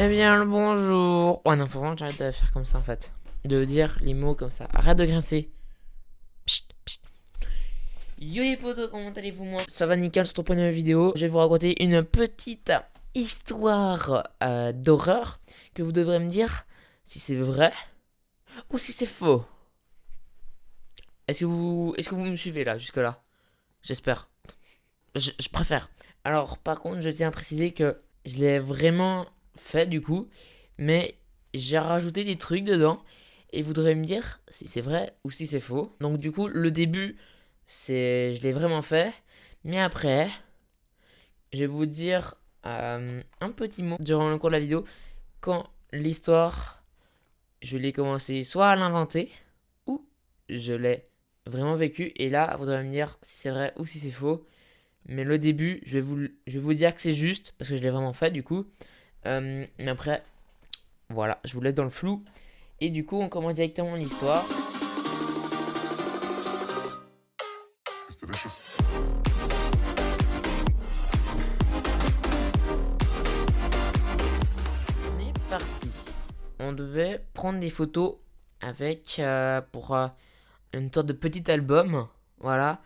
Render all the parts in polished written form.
Eh bien, le bonjour. Oh non, faut vraiment que j'arrête de faire comme ça en fait. De dire les mots comme ça. Arrête de grincer. Psst, psst. Yo les potos, comment allez-vous moi? Ça va nickel sur ton première vidéo. Je vais vous raconter une petite histoire d'horreur que vous devrez me dire si c'est vrai ou si c'est faux. Est-ce que vous me suivez là, jusque là? J'espère. Je préfère. Alors, par contre, je tiens à préciser que je l'ai vraiment fait du coup, mais j'ai rajouté des trucs dedans et vous devrez me dire si c'est vrai ou si c'est faux. Donc, du coup, le début, je l'ai vraiment fait, mais après, je vais vous dire un petit mot durant le cours de la vidéo quand l'histoire, je l'ai commencé soit à l'inventer ou je l'ai vraiment vécu. Et là, vous devrez me dire si c'est vrai ou si c'est faux. Mais le début, je vais vous dire que c'est juste, parce que je l'ai vraiment fait du coup. Mais après, voilà, je vous laisse dans le flou. Et du coup, on commence directement l'histoire. On est parti. On devait prendre des photos avec, pour une sorte de petit album. Voilà.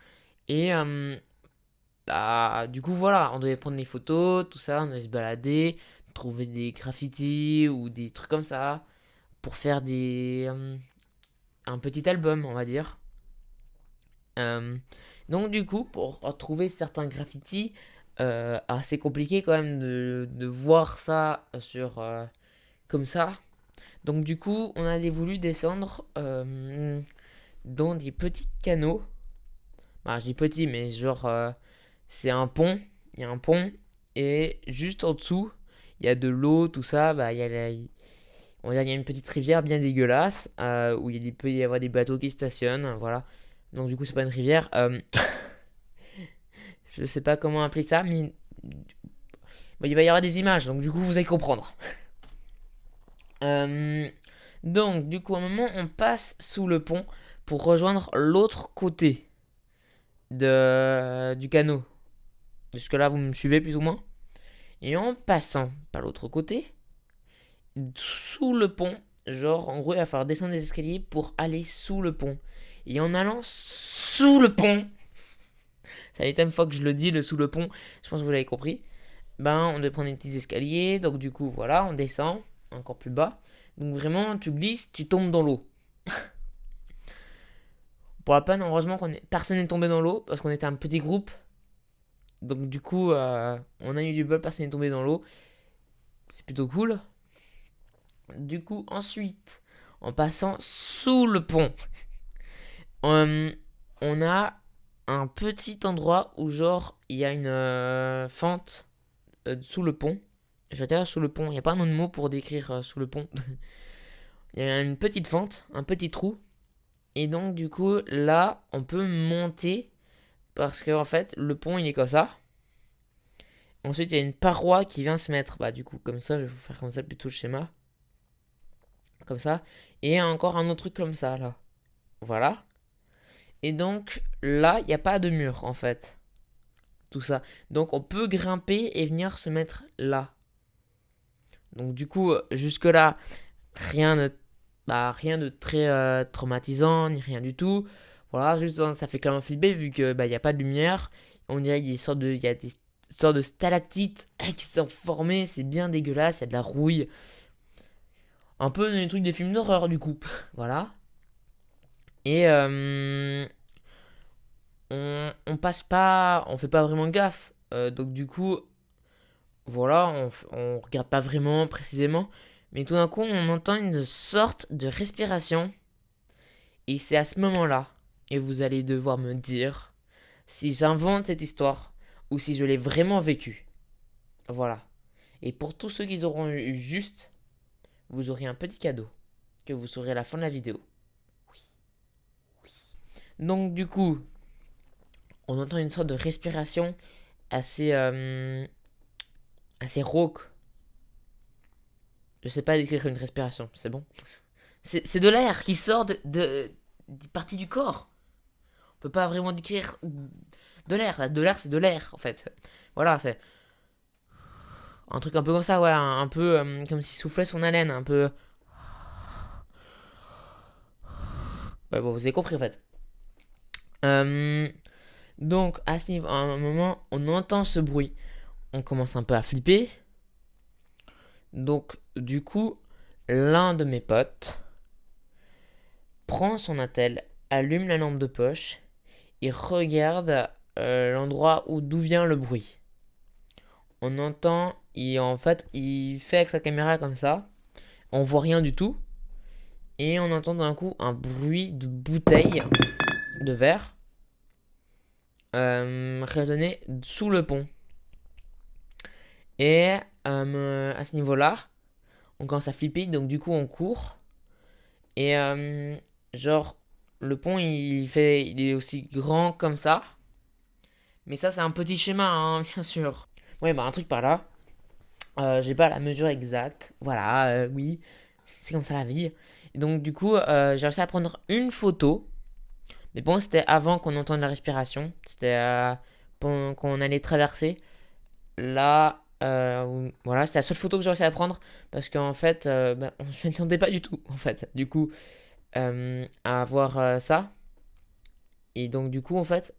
Et du coup, voilà, on devait prendre des photos, tout ça, on devait se balader, trouver des graffitis ou des trucs comme ça pour faire un petit album, on va dire. Euh, donc du coup, pour retrouver certains graffitis, assez compliqué quand même de voir ça comme ça. Donc du coup, on a voulu descendre dans des petits canaux. Bah, je dis petit, mais genre, c'est un pont. Il y a un pont. Et juste en dessous, il y a de l'eau, tout ça. Bah, on va dire, il y a une petite rivière bien dégueulasse où peut y avoir des bateaux qui stationnent. Voilà. Donc du coup, c'est pas une rivière. Je sais pas comment appeler ça, mais bon, il va y avoir des images. Donc du coup, vous allez comprendre. Euh, donc du coup, à un moment, on passe sous le pont pour rejoindre l'autre côté du canot. Jusque-là, vous me suivez plus ou moins. Et en passant par l'autre côté, sous le pont, genre en gros, il va falloir descendre des escaliers pour aller sous le pont. Et en allant sous le pont, c'est la deuxième fois que je le dis, le sous le pont, je pense que vous l'avez compris. Ben, on doit prendre des petits escaliers, donc du coup, voilà, on descend encore plus bas. Donc vraiment, tu glisses, tu tombes dans l'eau. Pour la peine, heureusement personne n'est tombé dans l'eau parce qu'on était un petit groupe. Donc du coup, on a eu du bol, personne n'est tombé dans l'eau. C'est plutôt cool. Du coup, ensuite, en passant sous le pont, euh, on a un petit endroit où genre il y a une fente sous le pont. Je vais dire sous le pont, il n'y a pas un autre mot pour décrire sous le pont. Il y a une petite fente, un petit trou. Et donc du coup, là, on peut monter parce que en fait, le pont il est comme ça. Ensuite, il y a une paroi qui vient se mettre. Bah du coup, comme ça, je vais vous faire comme ça plutôt le schéma. Comme ça. Et encore un autre truc comme ça, là. Voilà. Et donc là, il n'y a pas de mur en fait. Tout ça. Donc on peut grimper et venir se mettre là. Donc du coup, jusque-là, rien de, rien de très traumatisant, ni rien du tout. Voilà, juste ça fait clairement flipper vu que il y a pas de lumière. On dirait il y a des sortes de stalactites qui sont formées, c'est bien dégueulasse, il y a de la rouille. Un peu des trucs des films d'horreur du coup. Voilà. Et on passe pas, on fait pas vraiment gaffe. Donc du coup, voilà, on regarde pas vraiment précisément. Mais tout d'un coup, on entend une sorte de respiration. Et c'est à ce moment-là, et vous allez devoir me dire si j'invente cette histoire ou si je l'ai vraiment vécue. Voilà. Et pour tous ceux qui auront eu juste, vous aurez un petit cadeau que vous saurez à la fin de la vidéo. Donc du coup, on entend une sorte de respiration assez assez rauque. Je sais pas décrire une respiration, c'est bon. C'est de l'air qui sort des parties du corps. On peut pas vraiment décrire de l'air. De l'air, c'est de l'air, en fait. Voilà, c'est. Un truc un peu comme ça, ouais, un peu comme s'il soufflait son haleine, un peu. Ouais, bon, vous avez compris en fait. Euh, donc, à ce niveau, à un moment, on entend ce bruit. On commence un peu à flipper. Donc, du coup, l'un de mes potes prend son attel, allume la lampe de poche et regarde l'endroit d'où vient le bruit. On entend, en fait, il fait avec sa caméra comme ça. On voit rien du tout. Et on entend d'un coup un bruit de bouteille de verre résonner sous le pont. Et à ce niveau-là, on commence à flipper, donc du coup on court. Et genre, le pont il est aussi grand comme ça. Mais ça, c'est un petit schéma, hein, bien sûr. Ouais, bah un truc par là. J'ai pas la mesure exacte. Voilà, oui, c'est comme ça la vie. Et donc du coup, j'ai réussi à prendre une photo. Mais bon, c'était avant qu'on entende la respiration. C'était pendant qu'on allait traverser. Là, voilà, c'était la seule photo que j'ai réussi à prendre. Parce qu'en fait, bah, on ne m'attendait pas du tout, en fait. Du coup, à avoir ça. Et donc, du coup, en fait,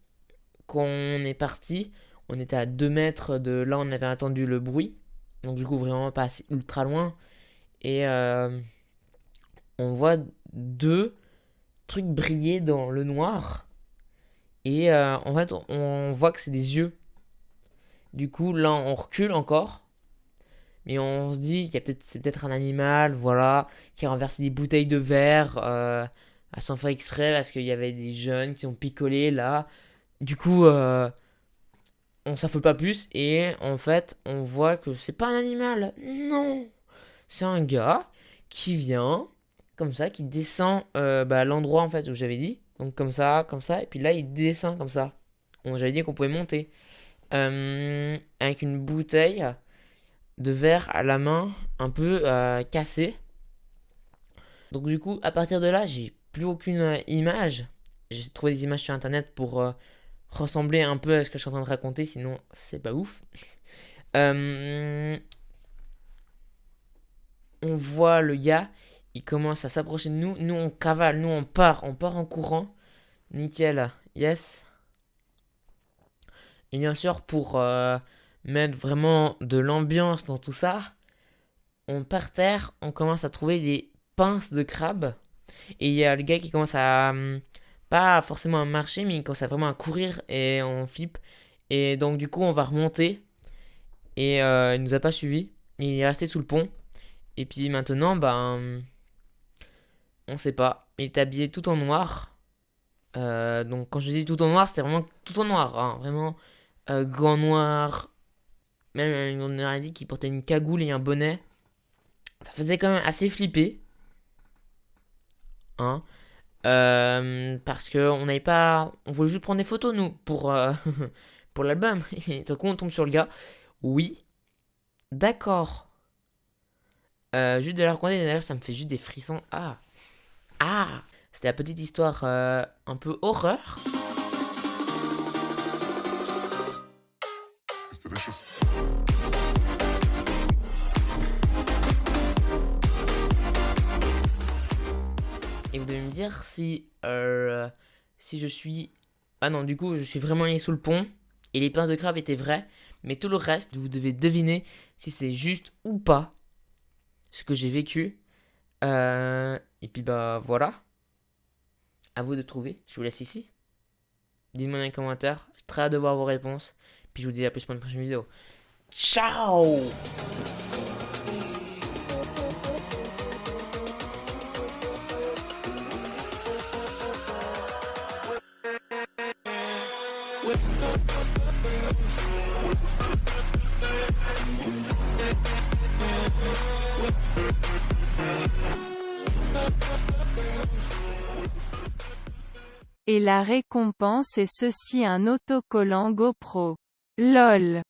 quand on est parti, on était à 2 mètres de là où on avait entendu le bruit. Donc, du coup, vraiment pas ultra loin. Et on voit deux trucs briller dans le noir. Et en fait, on voit que c'est des yeux. Du coup, là, on recule encore. Mais on se dit qu'il y a c'est peut-être un animal, voilà, qui a renversé des bouteilles de verre à sans faire exprès parce qu'il y avait des jeunes qui ont picolé là. Du coup, on s'affole pas plus et en fait, on voit que c'est pas un animal. Non, c'est un gars qui vient comme ça, qui descend à l'endroit en fait où j'avais dit. Donc comme ça, et puis là il descend comme ça. J'avais dit qu'on pouvait monter avec une bouteille de verre à la main, un peu cassée. Donc du coup, à partir de là, j'ai plus aucune image. J'ai trouvé des images sur internet pour ressembler un peu à ce que je suis en train de raconter, sinon c'est pas ouf. Euh, on voit le gars, il commence à s'approcher de nous. Nous on cavale, nous on part en courant. Nickel, yes. Et bien sûr, pour mettre vraiment de l'ambiance dans tout ça, on par terre, on commence à trouver des pinces de crabe. Et il y a le gars qui commence à, pas forcément à marcher, mais il commence à vraiment à courir et on flippe. Et donc du coup, on va remonter. Et il nous a pas suivi. Il est resté sous le pont. Et puis maintenant, ben, on sait pas. Il est habillé tout en noir. Donc quand je dis tout en noir, c'est vraiment tout en noir, hein. Vraiment grand noir. Même on aurait dit qu'il portait une cagoule et un bonnet. Ça faisait quand même assez flipper, hein. Parce que on n'avait pas, on voulait juste prendre des photos nous pour pour l'album. Et tout coup on tombe sur le gars. Oui, d'accord. Juste de la raconter d'ailleurs, ça me fait juste des frissons. Ah, ah. C'était la petite histoire un peu horreur. Et vous devez me dire si je suis... Ah non, du coup, je suis vraiment allé sous le pont. Et les pinces de crabe étaient vraies. Mais tout le reste, vous devez deviner si c'est juste ou pas ce que j'ai vécu. Et puis bah voilà. À vous de trouver. Je vous laisse ici. Dites-moi dans les commentaires. J'ai très hâte de voir vos réponses. Puis je vous dis à plus pour une prochaine vidéo. Ciao! Et la récompense est ceci, un autocollant GoPro. LOL.